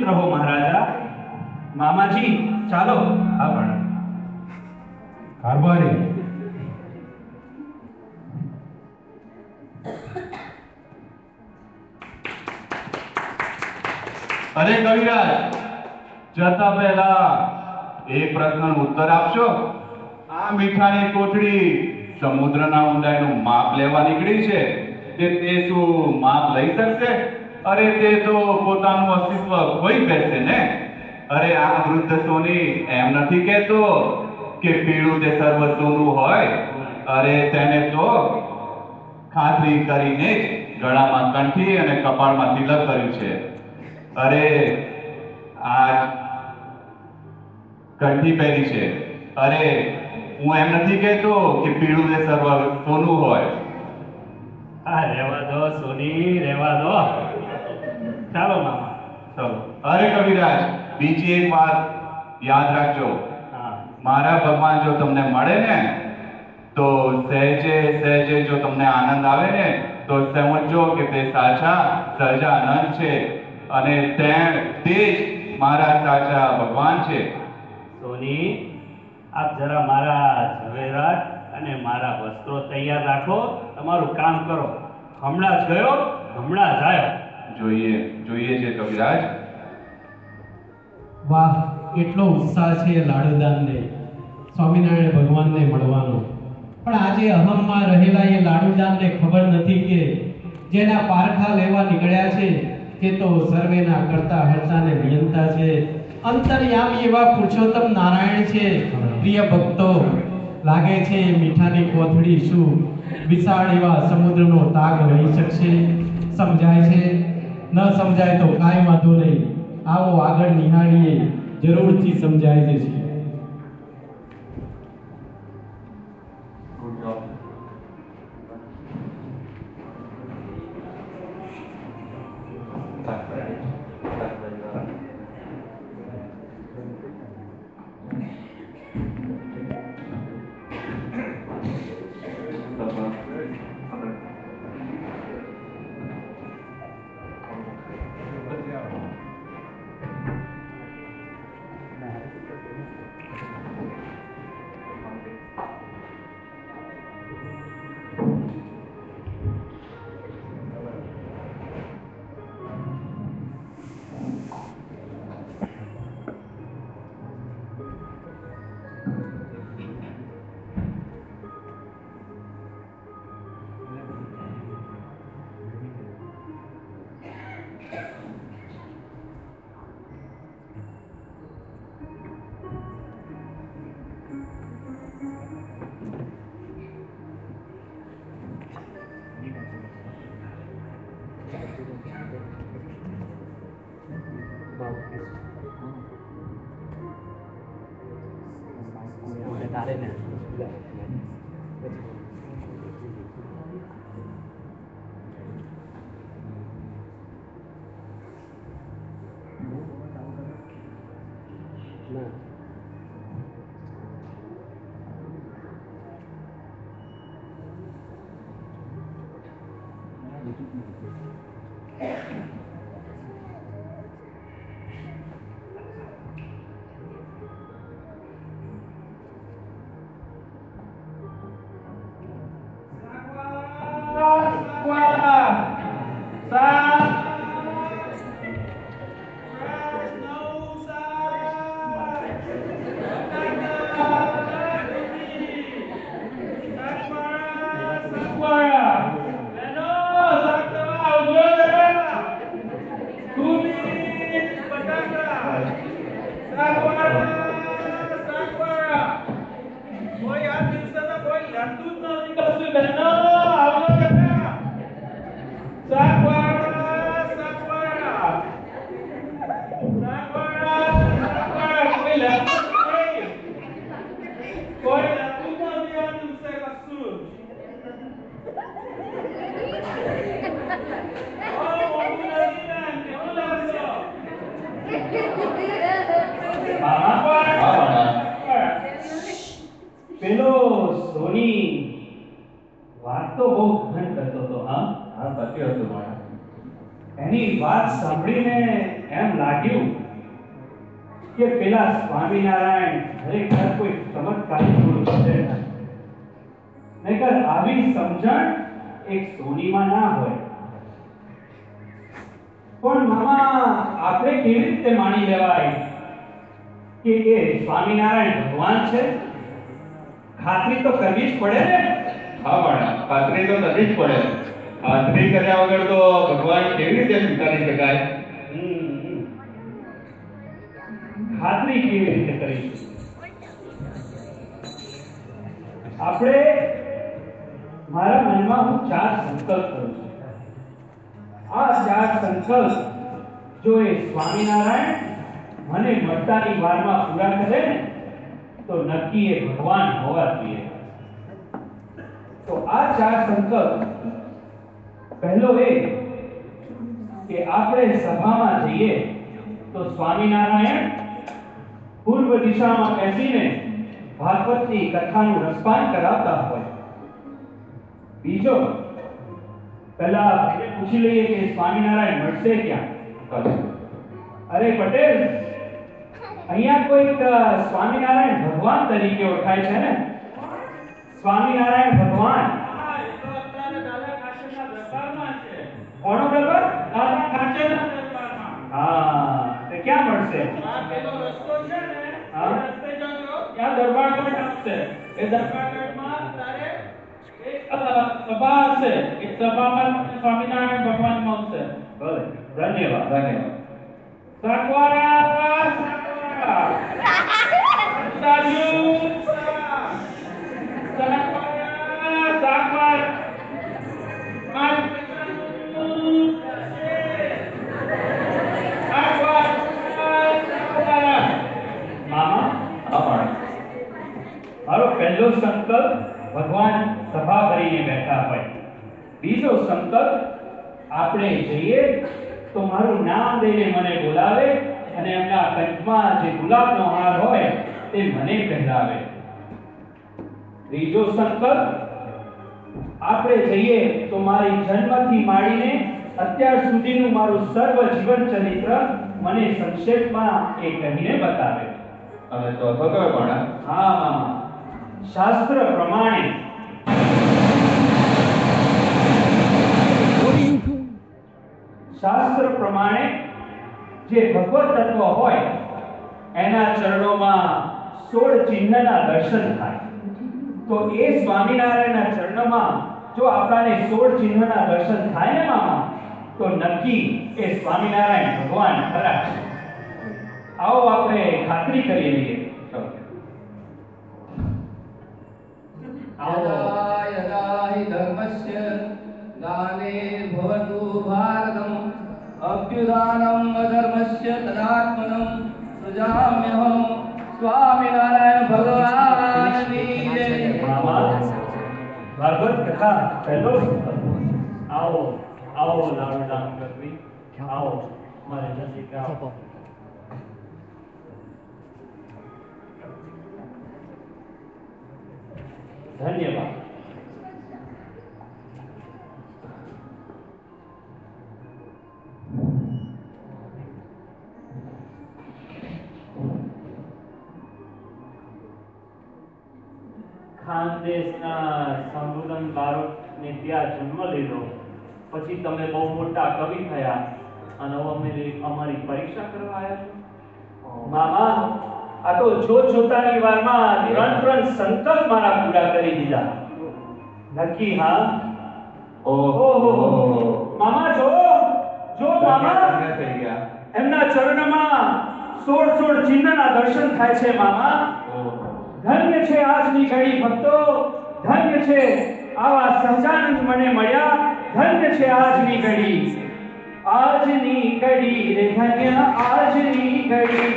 રહો મહારાજા. મામાજી ચાલો. હા પણ કારભારી અરે કવિરાજ, જતા પહેલા એક પ્રશ્નનો ઉત્તર આપશો. આ મીઠાની કોથળી સમુદ્રના ઊંડાઈનું માપ લેવા નીકળી છે, તે શું માપ લઈ શકશે? અરે તે તો પોતાનું અસ્તિત્વ ખોઈ બેસે ને. અરે આ વૃદ્ધ સોની એમ નથી કહેતો કે પીળું તે સર્વ સોનું હોય. અરે તેને તો ખાતરી કરીને જ ગળામાં કંઠી અને કપાળમાં તિલક કર્યું છે. અરે આજ કંઠી પહેરી છે. અરે હું એમ નથી કહેતો કે પીળું તે સર્વ સોનું હોય. આ રહેવા દો સોની, રહેવા દો. ચાલો મામા. ચલો. અરે કવિરાજ, બીજી એક વાત યાદ રાખજો. હા. મારા ભગવાન જો તમને મળે ને તો સહેજે સહેજે જો તમને આનંદ આવે ને તો સમજો કે તે સાચા સહજાનંદ છે અને તે જ મારા સાચા ભગવાન છે. સોની, આપ જરા મારા ઝવેરાત અને મારા વસ્ત્રો તૈયાર રાખો. તમારું કામ કરો. હમણાં જ ગયો, હમણાં જ આવ્યો. જોઈએ છે કવિરાજ. વાહ, એટલો ઉત્સાહ છે લાડુદાનને, સ્વામિનારાયણ ભગવાનને મળવાનો. પણ આજે અહમમાં રહેલા એ લાડુદાનને ખબર નથી કે જેના પારખા લેવા નીકળ્યા છે તે તો સર્વેના કરતા હર્તાને નિયંતા છે. અંતર્યામી એવા પુરુષોત્તમ નારાયણ છે. પ્રિય ભક્તો, લાગે છે એ મીઠાની કોથળી શું વિશાળ એવા સમુદ્રનો તાગ વહી શકશે? સમજાય છે? ન સમજાય તો કાંઈ વાંધો નહીં. આવો આગળ નિહાળીએ, જરૂરથી સમજાય જશે. પેલો સોની વાત તો બહુ ઘણ કરતો હતો. હા, હા, સાચી હતું મારા. એની વાત સાંભળીને એમ લાગ્યું કે પેલા સ્વામિનારાયણ ખરેખર કોઈ ચમત્કારી પુરુષ છે, નહીંતર આવી સમજણ એક સોનીમાં ના હોય. પણ મામા આપણે કેવી રીતે માની લેવાય કે એ સ્વામિનારાયણ ભગવાન છે? ખાતરી તો કરવી જ પડે ને. હા પણ ખાતરી તો કરવી જ પડે. ખાતરી કર્યા વગર તો ભગવાન કેવી રીતે સ્વીકારી શકાય? ખાતરી કેવી રીતે કરીશું? આપણે મારા મનમાં હું 4 સંકલ્પ કરું છું. આ 4 સંકલ્પ જો એ સ્વામિનારાયણ મને મળતાની વારમાં પૂરા કરે ને તો નક્કી એ ભગવાન હોવા જોઈએ. તો આ 4 સંકલ્પ, પહેલો એ કે આપણે સભામાં જઈએ તો સ્વામિનારાયણ પૂર્વ દિશામાં બેસીને ભાગવતની કથાનું રસપાન કરાવતા હોય. બીજો, પહેલા ભાઈને પૂછી લઈએ કે સ્વામિનારાયણ મળશે ક્યાં? અરે પટેલ, અહીંયા કોઈક સ્વામિનારાયણ ભગવાન તરીકે ઓળખાય છે ને? સ્વામિનારાયણ ભગવાન કોનો દરબાર? દાદા ખાચરના દરબારમાં. હા, તે ક્યાં મળશે? આ પેલો રસ્તો છે ને, આ રસ્તે જજો, ત્યાં દરબારગઢ આવશે. એ દરબારગઢમાં તારે એક સભા હશે. એ સભામાં સ્વામિનારાયણ ભગવાન મળશે. ભલે, ધન્યવાદ. સાકવારા સાજુ સાકવાર મારો પહેલો સંકલ્પ ભગવાન સભા કરીને બેઠા હોય. બીજો સંકલ્પ, આપણે જઈએ તો મારું નામ દઈને મને બોલાવે અને એમના કંઠમાં જે ગુલાબનો હાર હોય તે મને પહેરાવે. ત્રીજો સંકલ્પ, આપણે જઈએ તો મારી જન્મથી માંડીને અત્યાર સુધીનું મારું સર્વ જીવન ચરિત્ર મને સંક્ષેપમાં એ કહીને બતાવે. અને ચોથો કયો ભણા? હા મામા, શાસ્ત્ર પ્રમાણે જે ભગવત તત્વ હોય એના ચરણોમાં 16 ચિહ્નના દર્શન થાય. તો એ સ્વામિનારાયણના ચરણમાં જો આપણાને 16 ચિહ્નના દર્શન થાય ને મામા, તો નક્કી એ સ્વામિનારાયણ ભગવાન ખરા છે. આવો આપણે ખાતરી કરી લઈએ. यदा यदा हि धर्मस्य ग्लानिर्भवतु भारतम् अभ्युदानम् अधर्मस्य तदात्मनं सृजाम्यहं स्वामिनारायण भगवानની જય. ભાગવત કથા પહેલો આવો આવો લાડુદાન કરવી. આવો મારે નજીક આવો. ધન્યવાદ. ખાનદેશના સંબોધન બારોટને ત્યાં જન્મ લીધો, પછી તમે બહુ મોટા કવિ થયા અને અમારી પરીક્ષા કરવા આવ્યા છો. મામા, આ તો જોતાની વારમાં 3 સંકલ્પ મારા પૂરા કરી દીધા. નક્કી? હા. ઓહો મામા, જો મામા, થઈ ગયા. એમના ચરણમાં 16 ચિહ્નના દર્શન થાય છે મામા. ધન્ય છે આજની ઘડી ભક્તો, ધન્ય છે આવા સહજાનંદ મને મળ્યા. ધન્ય છે આજની ઘડી, આજની ઘડી રે ધન્ય આજની ઘડી.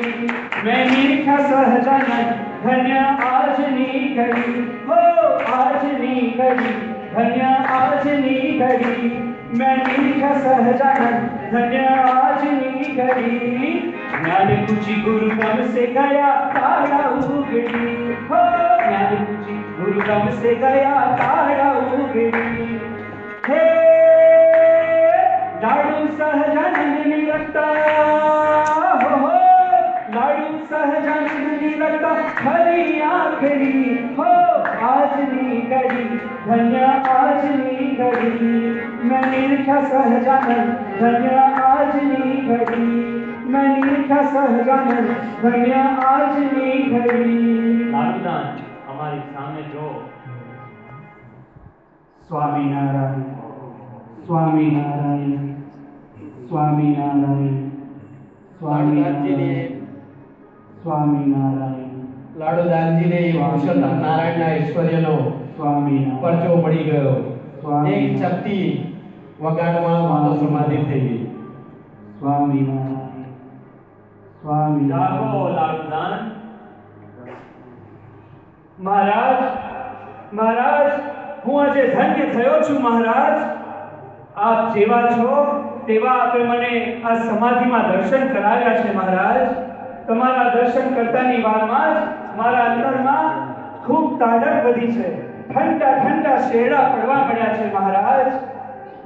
मैं मीठा सहजानंद धन्य આજની ઘડી. हो આજની ઘડી ધન્ય આજની ઘડી. मैं मीठा सहजानंद धन्य આજની ઘડી. ज्ञान कुछ गुरु तम से गया तारा उगड़ी. हो ज्ञान कुछ गुरु तम से गया तारा उगड़ी. हे लाडू सहजानंद निरखता સહજાનંદની રક્ત ખરી આખરી હો આજની ઘડી ધન્ય આજની ઘડી મેં નિરખ્યા સહજાનંદ ધન્ય આજની ઘડી મેં નિરખ્યા સહજાનંદ ધન્ય આજની ઘડી લાડુદાન અમારી સામે જો. સ્વામિનારાયણ સ્વામિનારાયણ સ્વામિનારાયણ સ્વામિનારાયણ સ્વામિનારાયણ લાડુદાનજીને પુરુષોત્તમ નારાયણના ઐશ્વર્યનો સ્વામિનારાયણ પરચો મળી ગયો. સ્વામી. એક શક્તિ વગાડવામાં માતો સમાધિ થઈ ગઈ. સ્વામિનારાયણ જાગો સ્વામિનારાયણ લાડુદાન. મહારાજ મહારાજ હું આજે ધન્ય થયો છું મહારાજ. આપ જેવા છો તેવા આપે મને આ સમાધિમાં દર્શન કરાવ્યા છે મહારાજ. તમારા દર્શન કરતાની વારમાં જ મારા અંતરમાં ખૂબ તાડક વધી છે. ઠંડા ઠંડા શેરડા પડવા મળ્યા છે મહારાજ.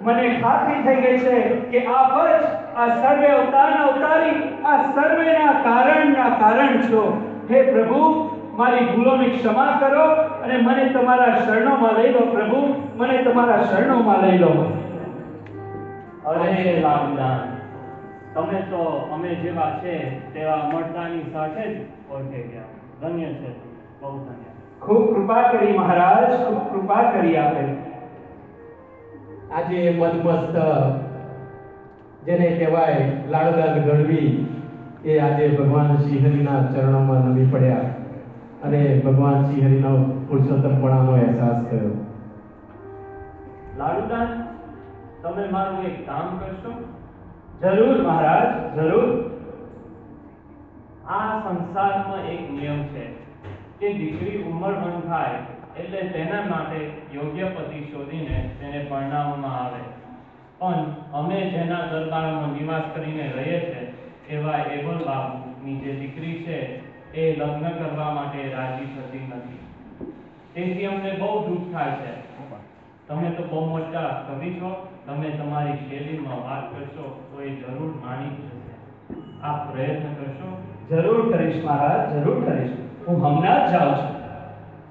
મને ખાતરી થઈ ગઈ છે કે આપ જ આ સર્વે અવતારના અવતારી આ સર્વેના કારણ છો. હે પ્રભુ મારી ભૂલોની ક્ષમા કરો અને મને તમારા શરણોમાં લઈ લો પ્રભુ. મને તમારા શરણોમાં લઈ લો. અરે લાડુદાન, તમે તો અમે જેવા છે તેવા અમરતાની સાથે જ ઓળખી ગયા. ધન્ય છે, બહુ ધન્ય. ખૂબ કૃપા કરી મહારાજ, ખૂબ કૃપા કરી આપે. આજે મદમસ્ત જેને કહેવાય લાડુદાન ગઢવી એ આજે ભગવાન શ્રીહરિના ચરણોમાં નમી પડ્યા અને ભગવાન શ્રીહરિનો પુરુષોત્તમપણાનો અહેસાસ થયો. લાડુદાન, તમે મારું એક કામ કરશો? જરૂર મહારાજ, જરૂર. આ સંસારમાં એક નિયમ છે કે દીકરી ઉંમરમંદ થાય એટલે તેના માટે યોગ્ય પતિ શોધીને તેને પરણાવવામાં આવે. પણ અમે જેના દરબારમાં નિવાસ કરીને રહીએ છીએ એવા એવલ બાબુની જે દીકરી છે એ લગ્ન કરવા માટે રાજી થતી નથી. તેથી અમને બહુ દુઃખ થાય છે. તમે તો બહુ મોટા કવિ છો, તમે તમારી શૈલીમાં વાત કરશો તો એ જરૂર માની જશે. આપ પ્રયત્ન કરશો? જરૂર કરીશ મહારાજ, જરૂર કરીશ. હું હમણાં જ જાઉં છું.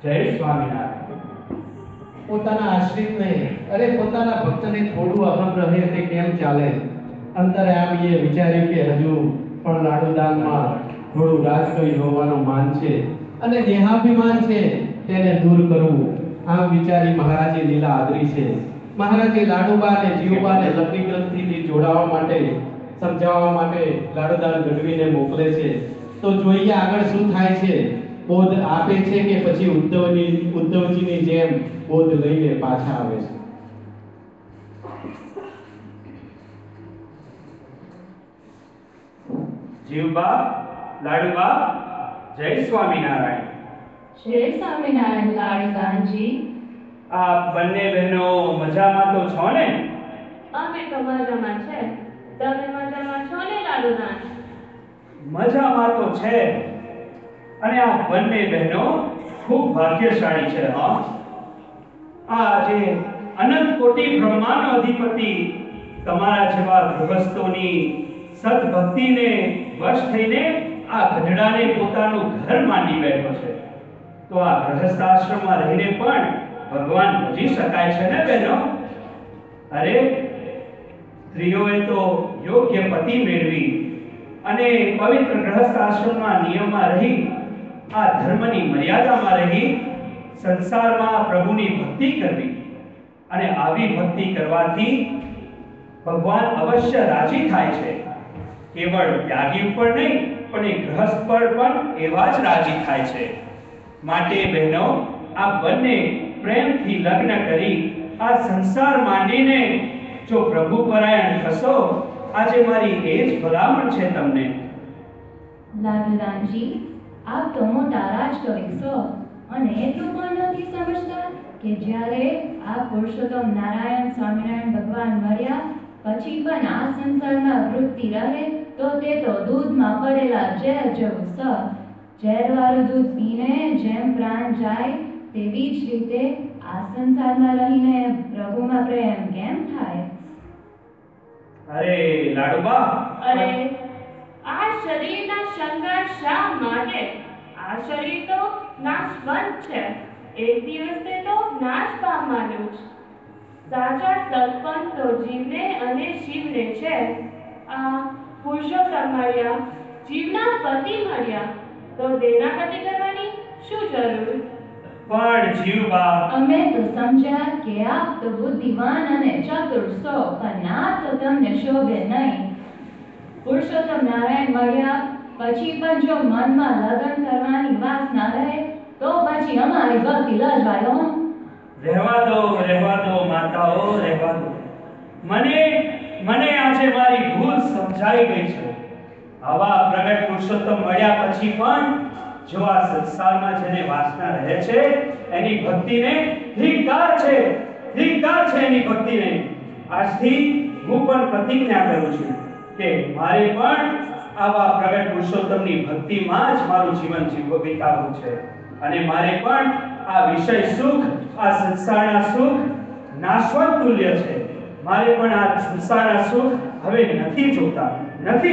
જય સ્વામિનારાયણ. પોતાના આશ્રિતને અરે પોતાના ભક્તને થોડું અહમ રહે તે કેમ ચાલે? અંતરે આમ એ વિચાર્યું કે હજુ પણ લાડુદાનમાં થોડું રાજકવી હોવાનું માન છે અને દેહાભિમાન છે તેને દૂર કરવું. આમ વિચારી મહારાજે લીલા આદરી છે. મહારાજે લાડુબા અને જીવબાને લગ્ન ગ્રંથિથી જોડાવા માટે સમજાવવા માટે લાડુદાન ગઢવીને મોકલે છે. તો જોઈએ આગળ શું થાય છે. બોધ આપે છે કે પછી ઉદ્ધવજીની જેમ બોધ લઈને પાછા આવે છે. જીવબા, લાડુબા, જય સ્વામિનારાયણ. જય સ્વામિનારાયણ લાડુદાનજી. આપ બંને બહેનો મજામાં તો છો ને? અમે તો મજામાં છે. તમે મજામાં છો ને લાડુદાન? મજામાં તો છે. અને આ બંને બહેનો ખૂબ ભાગ્યશાળી છે. આ જે અનંત કોટી બ્રહ્માંડનો અધિપતિ તમારા જેવા ગૃહસ્થોની સદભક્તિને વશ થઈને આ ગઢડાને પોતાનું ઘર માની બેઠો છે. તો આ ગૃહસ્થ આશ્રમમાં રહીને પણ ભગવાન ભજી શકાય છે ને બહેનો? અરે સ્ત્રીઓએ તો યોગ્ય પતિ મેળવી અને પવિત્ર ગૃહસ્થ આશ્રમના નિયમમાં રહી આ ધર્મની મર્યાદામાં રહી સંસારમાં પ્રભુની ભક્તિ કરવી. અને આવી ભક્તિ કરવાથી ભગવાન અવશ્ય રાજી થાય છે. કેવળ ત્યાગી ઉપર નહીં પણ એ ગૃહસ્થ પર પણ એવા જ રાજી થાય છે. માટે બહેનો, આ બંને પ્રેમથી લગ્ન કરી આ સંસાર માંડીને જો પ્રભુ પરાયણ થશો, આજે મારી એ જ ભલામણ છે તમને. લાડુદાનજી, આપ તો મોટા રાજકવિ છો અને એટલું પણ નથી સમજતા કે જ્યારે આ પુરુષોત્તમ નારાયણ સ્વામિનારાયણ ભગવાન મળ્યા પછી પણ આ સંસારમાં વૃત્તિ રહે તો તે તો દૂધમાં પડેલા ઝેર જેવું છે. ઝેરવાળું દૂધ પીને જેમ પ્રાણ જાય તેવી જ રીતે આ સંસારમાં રહીને પ્રભુમાં પ્રેમ કેમ થાય? અરે લાડુબા, અરે આ શરીરના શંકર શા માટે? આ શરીર તો નાશવંત છે, એક દિવસે તો નાશ પામવાનું જ. સાચા સત્પંથ તો જીવને અને શિવને છે. આ પુરુષોત્તમ મળ્યા, જીવના પતિ મળ્યા, તો દેના પતિ કરવાની શું જરૂર? પણ જીવબા, અમે તો સમજ્યા કે આપ તો બુદ્ધિવાન અને ચતુર છો, પણ આ તો તમને શોભે નહીં. પુરુષોત્તમ નારાયણ મળ્યા પછી પણ જો મનમાં લગ્ન કરવાની વાસના રહે તો પછી અમારી ભક્તિ લજવાય હો. રહેવા દો માતાઓ, રહેવા દો. મને આજે મારી ભૂલ સમજાઈ ગઈ છે. આવા પ્રગટ પુરુષોત્તમ મળ્યા પછી પણ જો આ સંસારમાં જેને વાસના રહે છે એની ભક્તિને ધિક્કાર છે એની ભક્તિને. આજથી હું પણ પ્રતિજ્ઞા કરું છું કે મારે પણ આવા પ્રગટ પુરુષોત્તમની ભક્તિમાં જ મારું જીવન વિતાવવું છે. અને મારે પણ આ વિષય સુખ, આ સંસારના સુખ નાશવંત તુલ્ય છે. મારે પણ આ સંસારના સુખ હવે નથી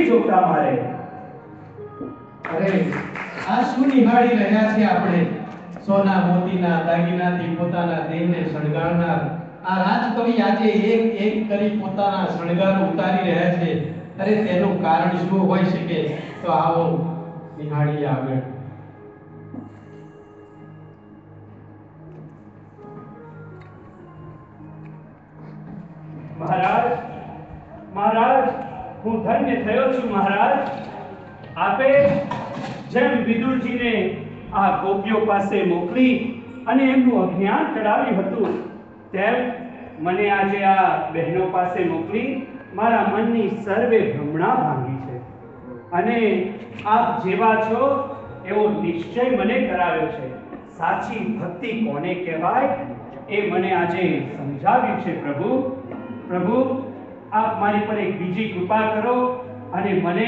જોતા મારે. અરે આ શું નિહાળી રહ્યા છે આપણે? સોના મોતીના દાગીનાથી પોતાના દેહને શણગારનાર આ રાજકવિ આજે એક એક કરી પોતાના શણગાર ઉતારી રહ્યા છે. અરે તેનું કારણ શું હોઈ શકે? તો આવો નિહાળીએ આગળ. મહારાજ, હું ધન્ય થયો છું મહારાજ. આપે જેમ વિદુરજીને આ ગોપીઓ પાસે મોકલી અને એમનું અજ્ઞાન ચડાવ્યું હતું, તેમ મને આજે આ બહેનો પાસે મોકલી મારા મનની સર્વે ભ્રમણા ભાંગી છે. અને આપ જેવા છો એવો નિશ્ચય મને કરાવ્યો છે. સાચી ભક્તિ કોને કહેવાય એ મને આજે સમજાવ્યું છે. પ્રભુ, આપ મારી પર એક બીજી કૃપા કરો અને મને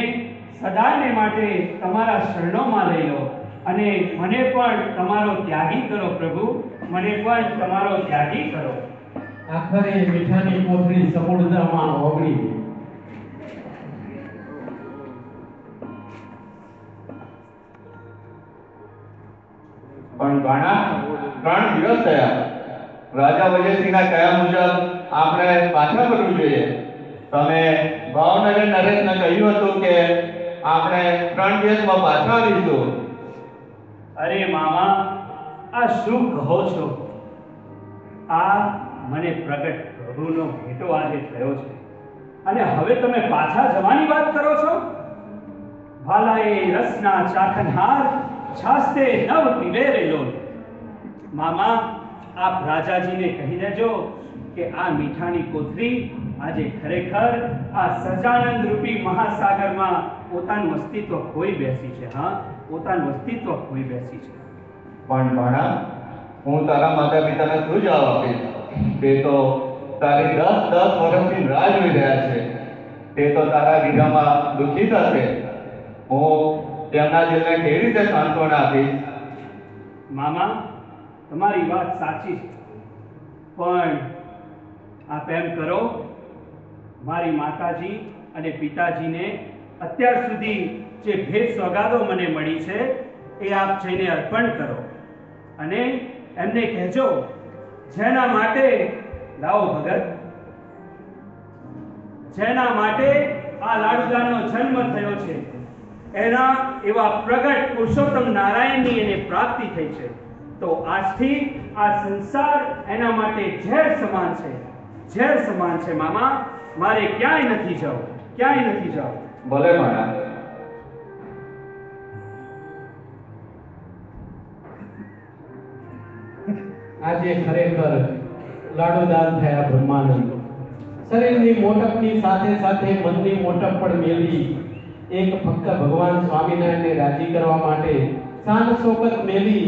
સદાને માટે તમારા શરણોમાં લઈ લો અને મને પણ તમારો ત્યાગી કરો. પ્રભુ, મને પણ તમારો ત્યાગી કરો. આખરે મીઠાની કોથળી સમુદ્રમાં ઓગળી. પણ ઘણા 3 દિવસ થયા. રાજા વજયસિંહના કયા મુજબ આપણે પાછા ફરવું જોઈએ. તમે ભાવનગર નરેશને કહ્યું હતું કે આપણે 3 દિવસમાં પાછા આવીશું. અરે મામા, આ શું કહો છો? આ મને પ્રગટ પ્રભુનો ભેટો આજે થયો છે અને હવે તમે પાછા જવાની વાત કરો છો? ભાલાએ રસના ચાખનહાર, છાસ્તે નવ પીવેરેલો. મામા, આપ રાજાજીને કહી દેજો કે આ મીઠાની કોથળી આજે ખરેખર આ સજાનંદ રૂપી મહાસાગરમાં પોતાનું અસ્તિત્વ ખોઈ બેસી છે. પોતાનું અસ્તિત્વ ખોઈ બેસી છે. પણ ભાણા, હું તારા માતા પિતાને શું જવાબ આપીશ? તે તો તારી 10 વર્ષની રાહ જોઈ રહ્યા છે. તે તો તારા વિરહમાં દુઃખી થશે. હું તેમના દિલને કેવી રીતે સાંત્વના આપીશ? મામા, તમારી વાત સાચી છે, પણ આપ એમ કરો, મારી માતાજી અને પિતાજીને અત્યાર સુધી જે ભેટ સોગાદો મને મળી છે એ આપ જઈને અર્પણ કરો અને એમને કહેજો જેના માટે લાવો ભગત, જેના માટે આ લાડુદાનો જન્મ થયો છે એના એવા પ્રગટ પુરુષોત્તમ નારાયણની એને પ્રાપ્તિ થઈ છે, તો આજથી આ સંસાર એના માટે ઝેર સમાન છે. મામા, મારે ક્યાંય નથી જવું. ભલે ભાણા. આજે ખરેખર લાડુદાન થયા બ્રહ્માનંદ. શરીરની મોટપની સાથે સાથે મનની મોટપ પણ મેલી એક ફક્ત ભગવાન સ્વામિનારાયણને રાજી કરવા માટે શાન શોકત મેલી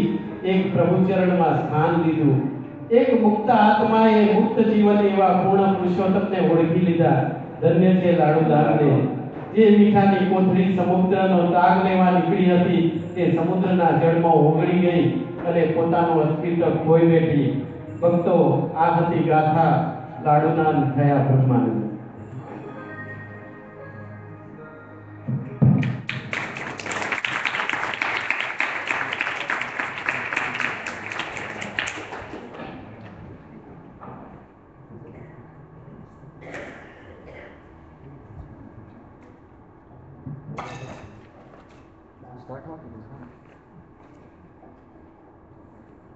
એક પ્રભુચરણમાં સ્થાન લીધું. એક મુક્ત આત્માએ મુક્ત જીવન એવા પૂર્ણ પુરુષોત્તમને ઓળખી લીધા. ધન્ય છે લાડુદાનને. જે મીઠાની કોથળી સમુદ્રનો ત્રાગ લેવા નીકળી હતી તે સમુદ્રના જળમાં ઓગળી ગઈ અને પોતાનું અસ્તિત્વ ખોઈ બેઠી. ભક્તો, આ હતી ગાથા લાડુદાન થયા બ્રહ્માનંદ.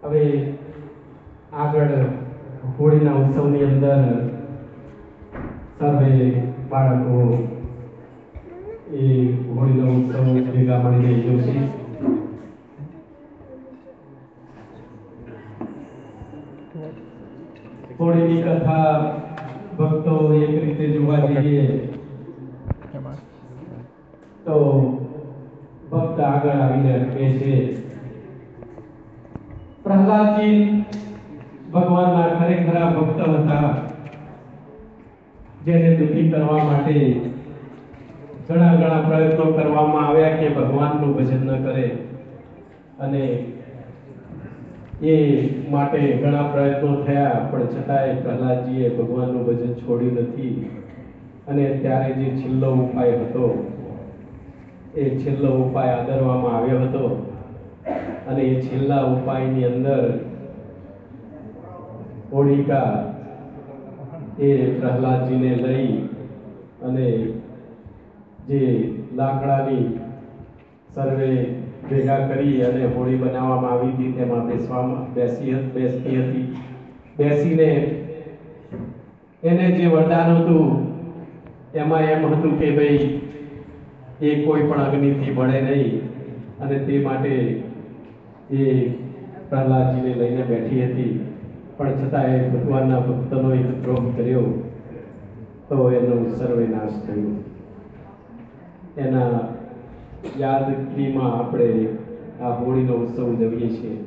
હવે આગળ હોળીના ઉત્સવની અંદર સર્વે બાળકો એ હોળીનો ઉત્સવ ભેગા મળીને યોજી હોળીની કથા ભક્તો એક રીતે જોવા જઈએ તો ભક્ત આગળ આવીને કહે છે, પ્રહલાદજી ભગવાનના ખરેખરા ભક્ત હતા, જેને દુઃખી કરવા માટે ઘણા પ્રયત્નો કરવામાં આવ્યા કે ભગવાનનું ભજન ન કરે, અને એ માટે ઘણા પ્રયત્નો થયા, પણ છતાંય પ્રહલાદજીએ ભગવાનનું ભજન છોડ્યું નથી. અને ત્યારે જે છેલ્લો ઉપાય હતો એ છેલ્લો ઉપાય આદરવામાં આવ્યો હતો, અને એ છેલ્લા ઉપાયની અંદર હોળિકા એ પ્રહલાદજીને લઈ અને જે લાકડાની સર્વે ભેગા કરી અને હોળી બનાવવામાં આવી હતી તેમાં બેસતી હતી. બેસીને એને જે વરદાન હતું એમાં એમ હતું કે ભાઈ એ કોઈ પણ અગ્નિથી બળે નહીં, અને તે માટે એ પ્રહલાદજીને લઈને બેઠી હતી. પણ છતાં એ ભગવાનના ભક્તનો એક દ્રોહ કર્યો તો એનો સર્વે નાશ થયો. એના યાદગીરીમાં આપણે આ હોળીનો ઉત્સવ ઉજવીએ છીએ.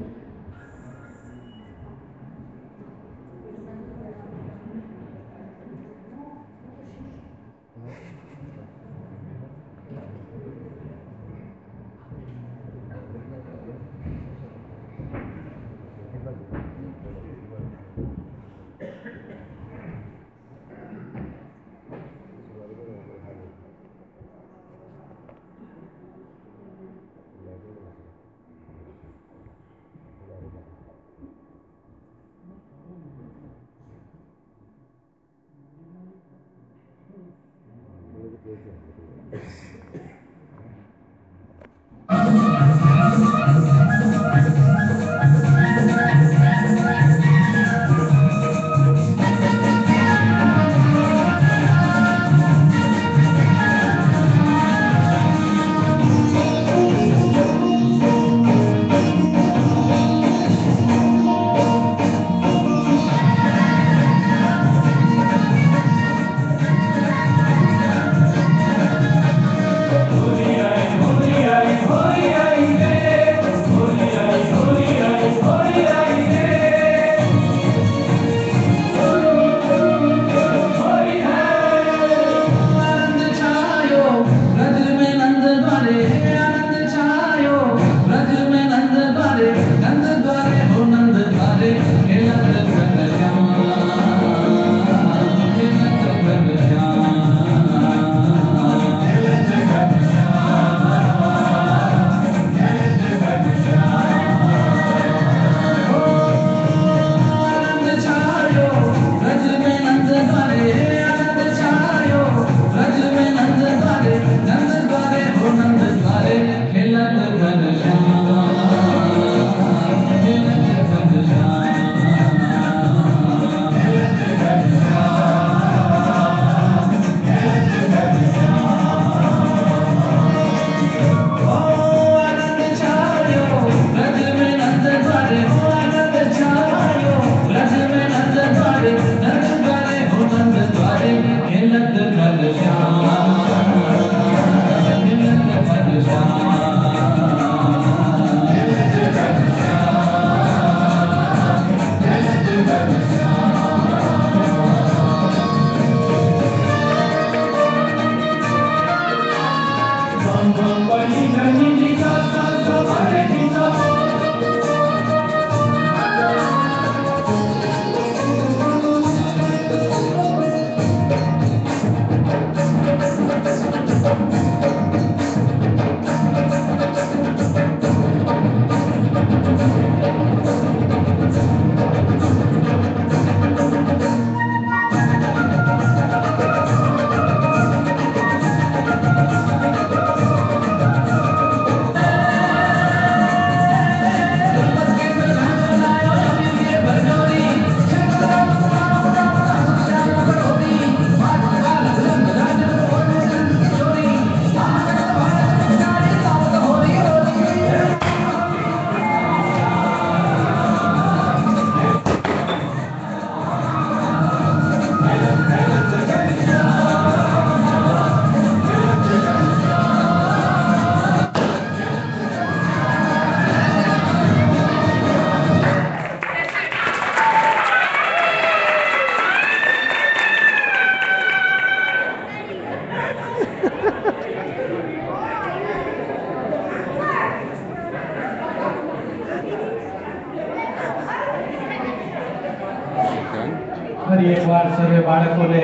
ફરી એકવાર સર્વે બાળકોને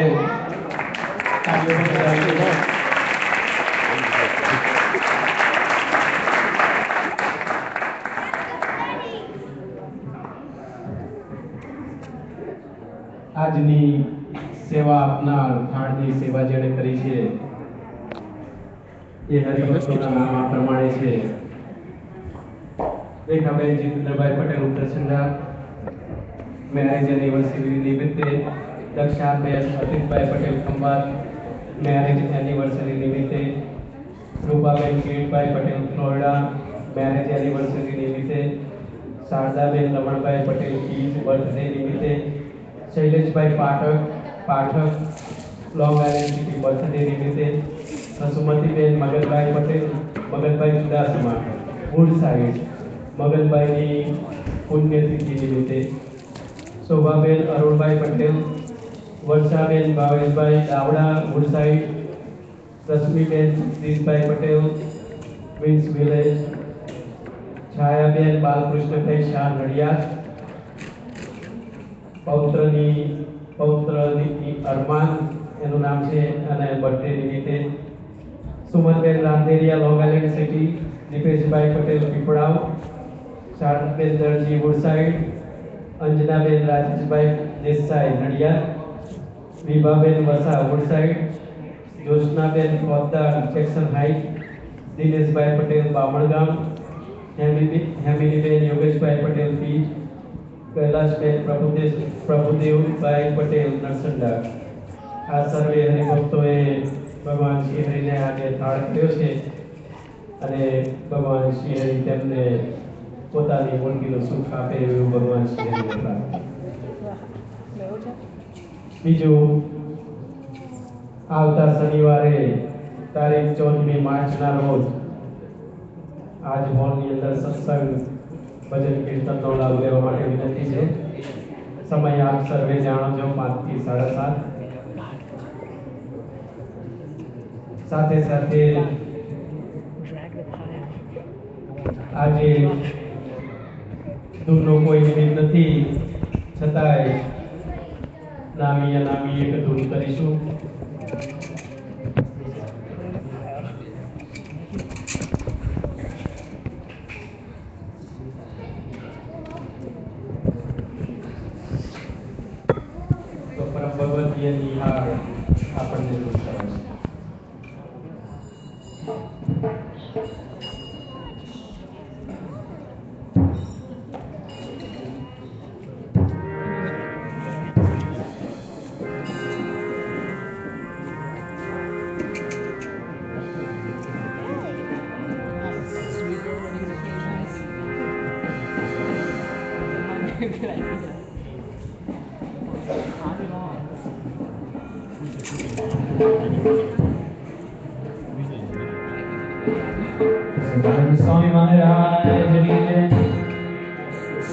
તાળીઓ બજાવીએ. આજની સેવા આપનાર થાળની સેવા જેણે કરી છે એ હરિભક્તોના નામ આ પ્રમાણે છે: રેખાબેન જીતેન્દ્રભાઈ પટેલ ઉત્તરસંડા, મેરેજ એનિવર્સરી નિમિત્તે દક્ષાબેન અતિતભાઈ પટેલ ખંભાત, મેરેજ એનિવર્સરી નિમિત્તે Rupaben Kiritbhai Patel Florida, marriage anniversary નિમિત્તે શારદાબેન રમણભાઈ પટેલ કીજ બર્થડે નિમિત્તે Shaileshbhai Pathak long island city birthday નિમિત્તે સુમતીબેન મગનભાઈ પટેલ મગનભાઈ ચુડાસમા વુડ સાઇડ મગનભાઈની પુણ્યતિથિ નિમિત્તે Shobhaben Arunbhai Patel, Varshaben Bhaveshbhai Davda Woodside, Rashmiben Jagdishbhai Patel Queens Village, Chhayaben Balkrishnabhai Shah Nadiad, પૌત્રની અરમાન એનું નામ છે અને બર્થડે નિમિત્તે Sumanben Randeria long island city, દીપેશભાઈ Patel Piplav, Shardaben દરજી વુડસાઇડ, અંજનાબેન રાજેશભાઈ દેસાઈ નડિયાદ, વિભાબેન વસા વુડસાઇડ, જ્યોત્સનાબેન પોદ્દાર જેક્સન હાઇટ, દિનેશભાઈ પટેલ બામણગામ, હેમિનીબેન યોગેશભાઈ પટેલ પીજ, કૈલાશબેન પ્રભુદેવભાઈ પટેલ નરસંડા. આ સર્વે હરિભક્તોએ ભગવાન શ્રીહરિને આજે થાળ કર્યો છે અને ભગવાન શ્રીહરિ તેમને પોતાની મૂર્તિનું સુખ આપે એવું ભગવાન શ્રીહરિને પ્રાર્થના. બીજું, આવતા શનિવારે તારીખ 14મી માર્ચના રોજ આજ હોલની અંદર સત્સંગ ભજન કીર્તનનો લાભ લેવા માટે વિનંતી છે. સમય આપ સર્વે જાણો છો, 5 થી 7:30. સાથે સાથે આજે દૂરનો કોઈ નિમિત્ત નથી, છતાંય નામી અનામી એક ધૂન કરીશું. તો પરમ ભગવતીય નિહાળ આપણને ધૂન કરે છે. સ્વામી મહારાજની જય.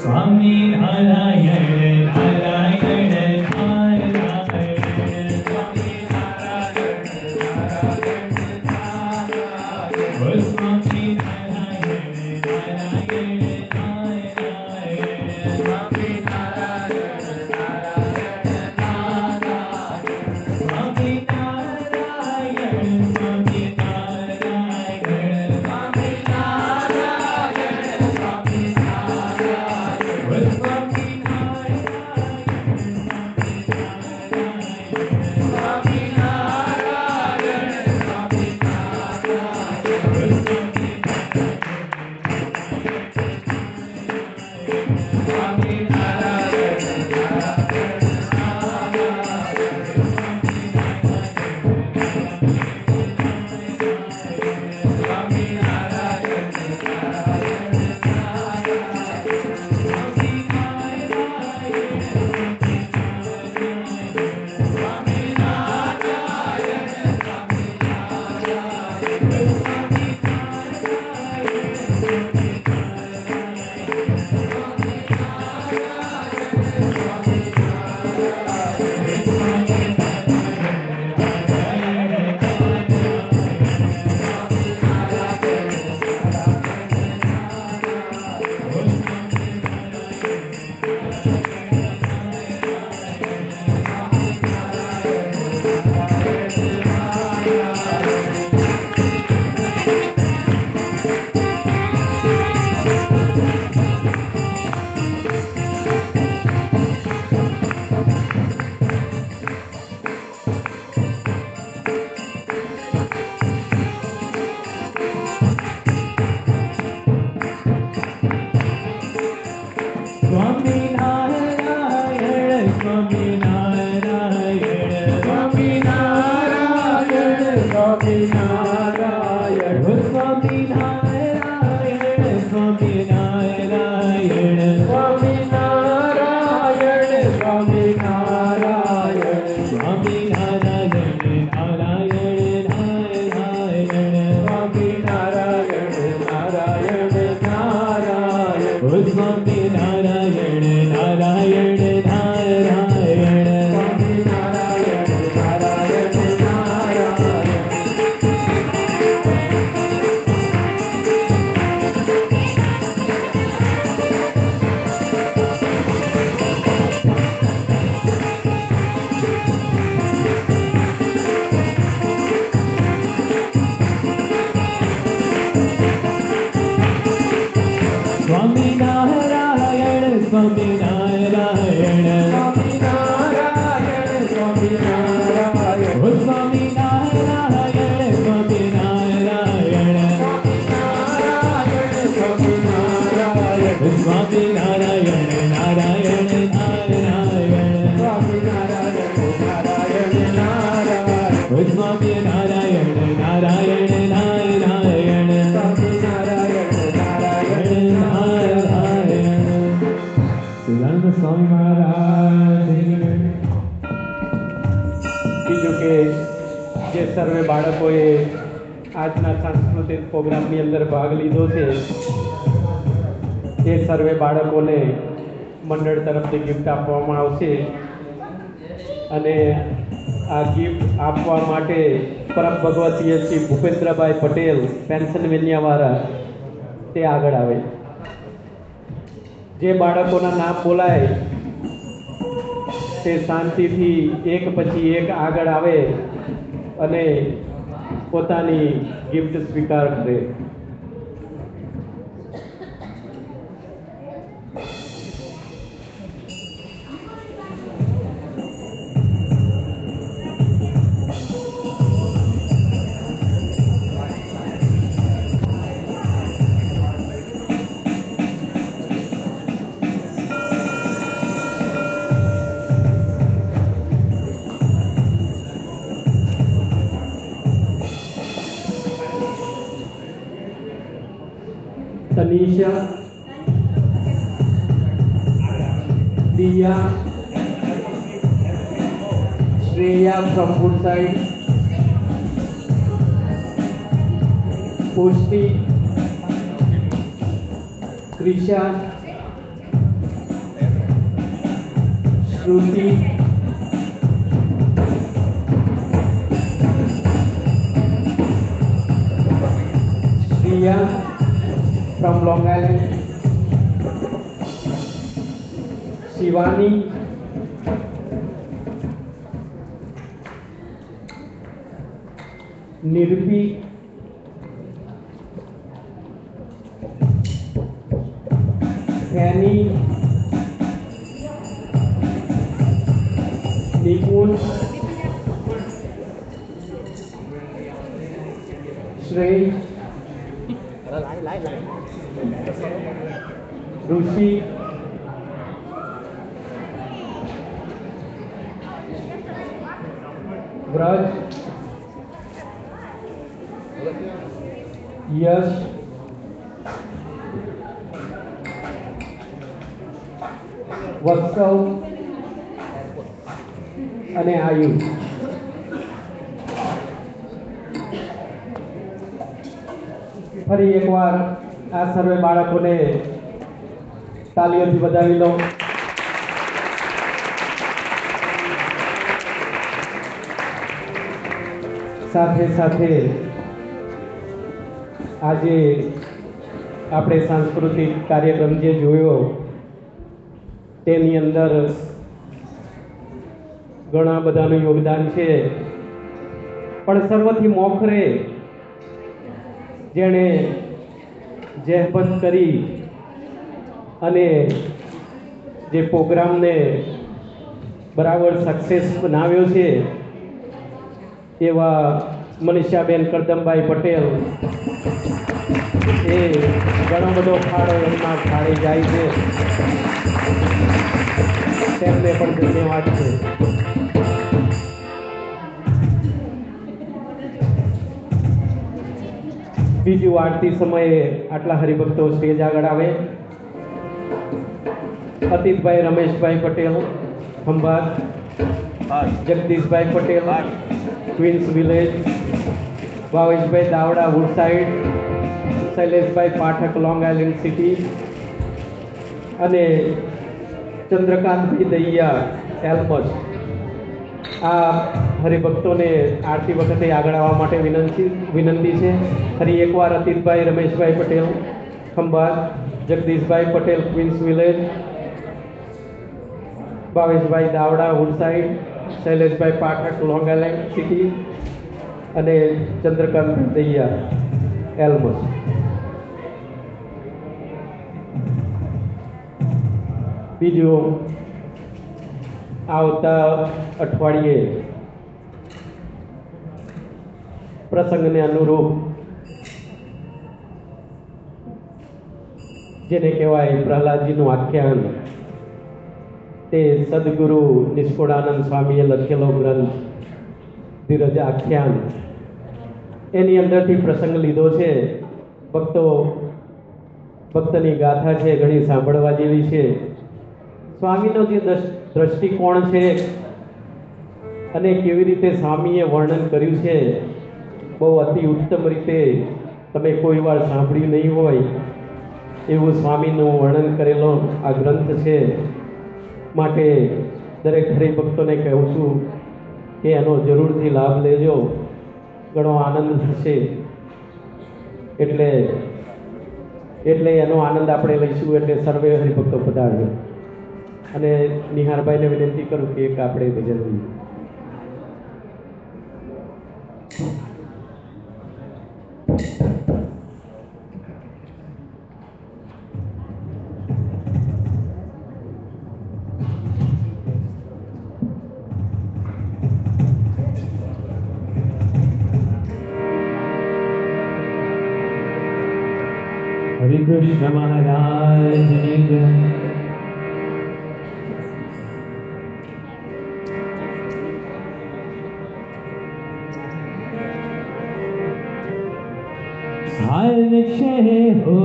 સ્વામી નારાયણ નારાયણ નારાયણ, સ્વામી નારાયણ નારાયણ નારાયણ, સ્વામી નારાયણ નારાયણ નારાયણ, સ્વામી નારાયણ નારાયણ નારાયણ, સ્વામી નારાયણ સ્વામી નારાયણ. સ્વામિનારાયણ સ્વામિનારાયણ સ્વામિનારાયણ ઓ સ્વામિનારાયણ સ્વામિનારાયણ સ્વામિનારાયણ નારાયણ નારાયણ ઓ સ્વામિનારાયણ નારાયણ નારાયણ નારાયણ સિદ્ધાનંદ સ્વામી મહારાજ. બીજું કે જે સર્વે બાળકોએ આજના સાંસ્કૃતિક પ્રોગ્રામની અંદર ભાગ લીધો છે એ સર્વે બાળકોને મંડળ તરફથી ગિફ્ટ આપવામાં આવશે અને આ ગિફ્ટ આપવા માટે પરમ ભગવતીય શ્રી ભૂપેન્દ્રભાઈ પટેલ પેન્શનવેનિયાવાળા તે આગળ આવે. જે બાળકોના નામ બોલાય તે શાંતિથી એક પછી એક આગળ આવે અને પોતાની ગિફ્ટ સ્વીકાર કરે. Tanisha, Diya, Shreya from Woodside, Pushti, Krisha, Shruti, Shreya from Long Island, Shivani, Nirpi, Fanny, Nikun, Shrey, Rushi, Vraj, Yash, Vatsav અને આયુષ. ફરી એકવાર આ સર્વે બાળકોને તાલીઓથી વધાવી લો. સાથે સાથે આજે આપણે સાંસ્કૃતિક કાર્યક્રમ જે જોયો તેની અંદર ઘણા બધાનું યોગદાન છે, પણ સર્વથી મોખરે જેણે જહેમત કરી અને જે પ્રોગ્રામને બરાબર સક્સેસ બનાવ્યો છે એવા મનીષાબેન કરદમભાઈ પટેલ, એ ઘણો બધો ફાળો એમના ફાળે જાય છે, તેમને પણ ધન્યવાદ છે. બીજું આરતી સમયે આટલા હરિભક્તો સ્ટેજ આગળ આવે. અતિતભાઈ રમેશભાઈ પટેલ ખંભાત, જગદીશભાઈ પટેલ ક્વીન્સ વિલેજ, ભાવેશભાઈ દાવડા વુડસાઇડ, શૈલેષભાઈ પાઠક લોંગ આઇલેન્ડ સિટી અને ચંદ્રકાંતભાઈ દહિયા એલ્મસ. આ હરિભક્તોને આરતી વખતે આગળ આવવા માટે વિનંતી છે. ફરી એકવાર અતિતભાઈ રમેશભાઈ પટેલ ખંભાત, જગદીશભાઈ પટેલ ક્વીન્સ વિલેજ, ભાવેશભાઈ દાવડા વુડસાઇડ, શૈલેષભાઈ પાઠક લોંગ આઇલેન્ડ સિટી અને ચંદ્રકાંત દહિયા એલ્મસ. બીજું આવતા અઠવાડિયે પ્રસંગને અનુરૂપ જેને કહેવાય પ્રહલાદજીનું આખ્યાન, તે સદગુરુ નિષ્કુળાનંદ સ્વામીએ લખેલો ગ્રંથ ધીરજ આખ્યાન, એની અંદરથી પ્રસંગ લીધો છે. ભક્તની ગાથા છે, ઘણી સાંભળવા જેવી છે. સ્વામીનો જે દ્રષ્ટિકોણ છે અને કેવી રીતે સ્વામીએ વર્ણન કર્યું છે, બહુ અતિ ઉત્તમ રીતે તમે કોઈ વાર સાંભળ્યું નહીં હોય એવું સ્વામીનું વર્ણન કરેલો આ ગ્રંથ છે. માટે દરેક હરિભક્તોને કહું છું કે એનો જરૂરથી લાભ લેજો, ઘણો આનંદ થશે. એટલે એનો આનંદ આપણે લઈશું. એટલે સર્વે હરિભક્તો પધારજો. અને નિહારભાઈને વિનંતી કરું કે એક આપણે ભજન લઈએ. हरे कृष्ण महाराज ने जय। हर छे हो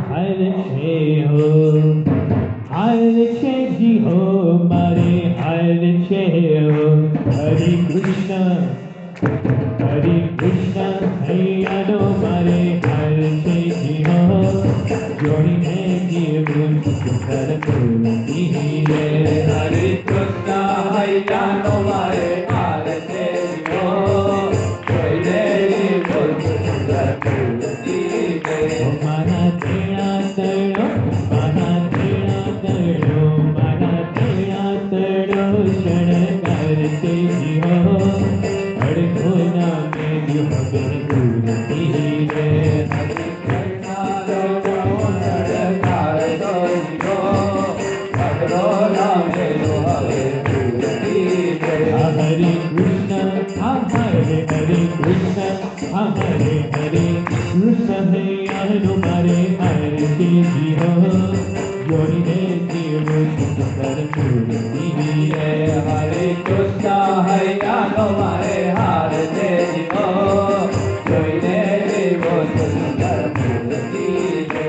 हर छे हो हर छे जी हो मारे हर छे हो। हरे कृष्ण हैयानो मारे हर छे जी हो। जोड़ीने जीवन सुंदर मूर्ति रे। हरे कृष्ण हैयानो मारे हर छे जी हो। जोड़ीने जीवन सुंदर मूर्ति रे। मारा तेरा तड़ो क्षण करते जी हो। अड़खोना में जो हमें मूर्ति रे। हरे कृष्ण हरे कृष्ण हैयानो मारे हर छे जी हो। जोड़ीने जीवन सुंदर मूर्ति रे। हरे कृष्ण हैयानो मारे हर छे जी हो। जोड़ीने जीवन सुंदर मूर्ति रे।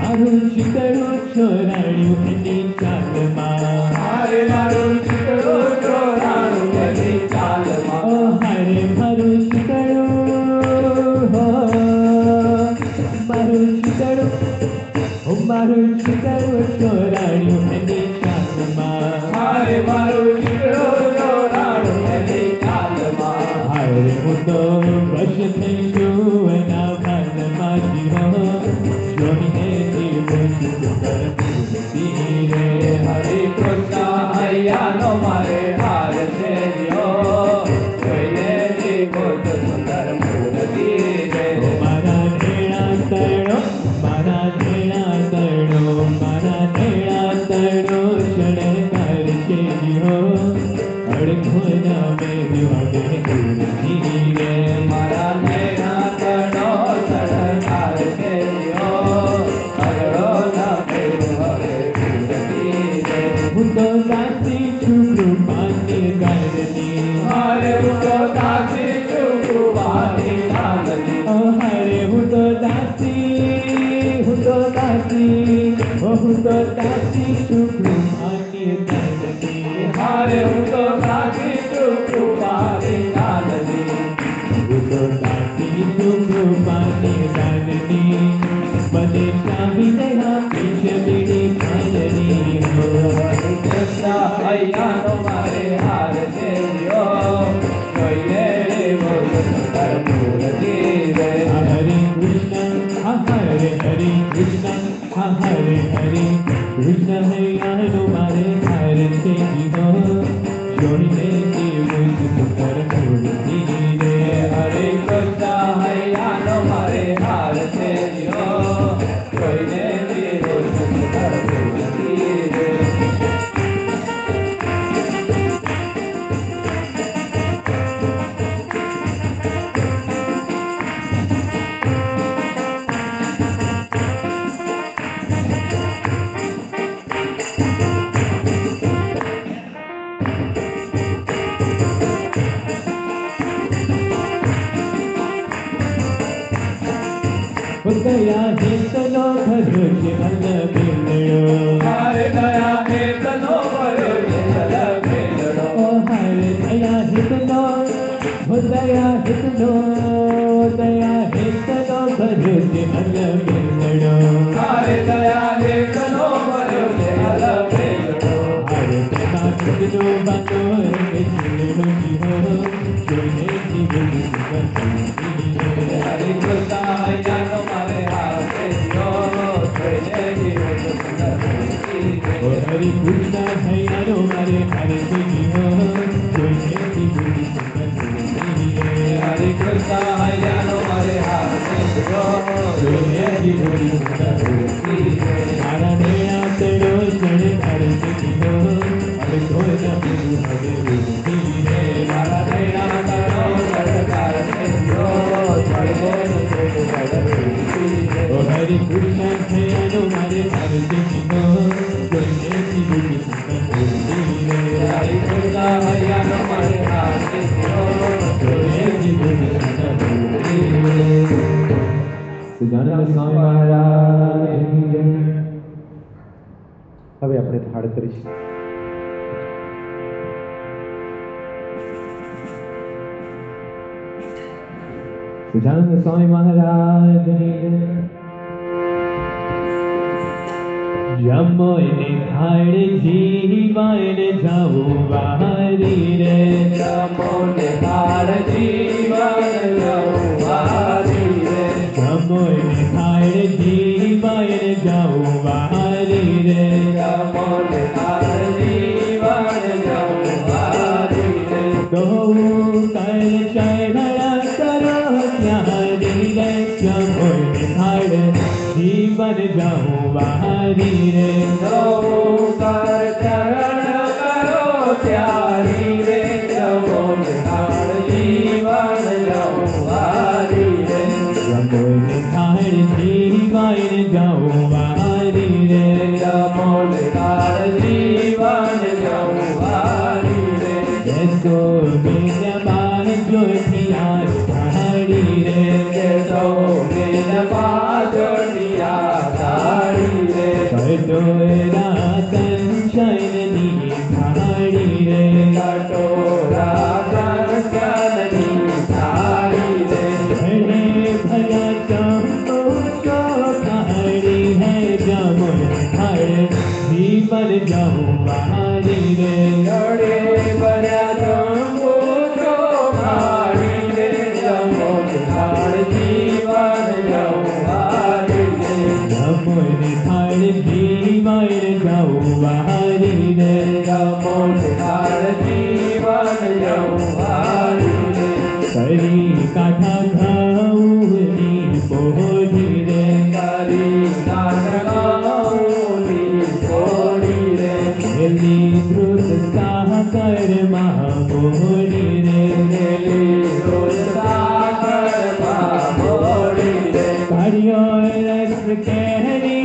મારું ચિતરું ચોરાણ્યું એની ચાલમાં. હારે મારું ચિતરું ચોરાણ્યું એની ચાલમાં. ઓ હારે મારું ચિતરું મારું ચિતરું ચોરાણ્યું એની ચાલમાં. હારે મારું ચિતરું ચોરાણ્યું એની ચાલમાં. હારે હું તો વશ થઈ છું એના ભાનમાં જીવો. જોઈને જીવન સુંદર મૂર્તિ રે. હરે કૃષ્ણ હૈયાનો મારે હાર છે જીવો. જોઈને જીવન સુંદર મૂર્તિ રે. મારા નેણા તણો શણગાર છે જીવો. અડખોના મેં વિવાદે મૂર્તિ રે. મારા નેણા તણો શણગાર છે જીવો. હું તો દાસી છું કૃપાની દાનની. હરે હું તો દાસી છું કૃપાની દાનની. હરે હું તો દાસી છું કૃપાની દાનની. હરે હું તો દાસી છું કૃપાની દાનની. હું તો દાસી છું કૃપાની દાનની. મને ચાવી દયા પીછે બીડી ખાય Hare Hare Krishna Hare Hare Krishna hai anu mare Hare se jiho Joine ke mujh par murti re Hare Krishna hai anu mare Hare se jiho Joine ke mujh par murti re दया है तनो भरोसे भल बिलड़ो हरे दया है तनो भरोसे भल बिलड़ो ओ हरे दया है तनो हो दया है तनो दया है तनो भरोसे भल बिलड़ो हरे दया है तनो भरोसे भल बिलड़ो हरे दया तनो बनो रे जिलो जीवो जोने जीवन हरे कृष्णा है जानो मारे हाथे जो जोने जीवन ओ हरे कृष्णा है जानो मारे हरे जीवो जोने जीवन हरे कृष्णा है जानो मारे हाथे जो जोने जीवन मारा नया तेरो चढ़े हरे जीवो हरे कोई ना बिनु हरे मारा नया तेरो चढ़े हरे जीवो ओ हरे कृष्ण है नो मारे हरे जीवो जोने जीवन हरे कृष्ण है नो मारे हरे जीवो जोने जीवन સુજાનંદ સ્વામી મહારાજ હવે આપણે થાળ કરીશું સુજાનંદ સ્વામી મહારાજ જમો એને થાળ જીવાને જાઓ વારી રે જમો ને થાળ જીવાને જાઓ વારી રે જમો એને થાળ જીવાને જાઓ વારી રે જમો ને થાળ જીવાને જાઓ વારી રે તો કર ચઢયા કરો ત્યારી રે જમો ને થાળ જીવન જાઓ વારી રે તો કર ચરણ કરો ત્યારી રે જમો ને થાળ જીવન જાઓ વારી રે જમો ને થાળ જીવન જાઓ વારી રે જમો ને થાળ જીવન જાઓ વારી રે જસો મેં બાર જોઠિયા થાળી રે જસો મેં બાર જોઠિયા થાળી રે કટોરા કંચનની થાળી રે કટોરા કંચનની થાળી રે ભલે ભલા ચંપો ચો થાળી હે જમો થાળ જીવન જાઉં વારી રે ગળે ભલા ચંપો ચો થાળી રે જમો થાળ જીવન જાઉં વારી રે જમો થાળ જીવન જાઉં વારી રે જમો થાળ જીવન જાઉં વારી રે કરી કાઠા ઘઉંની પોઢી રે કરી કાઠા ઘઉંની પોઢી રે એલી ધ્રુત સાકર માં પોઢી રે એલી ધ્રુત સાકર માં પોઢી રે કાર્યો રસ કેરી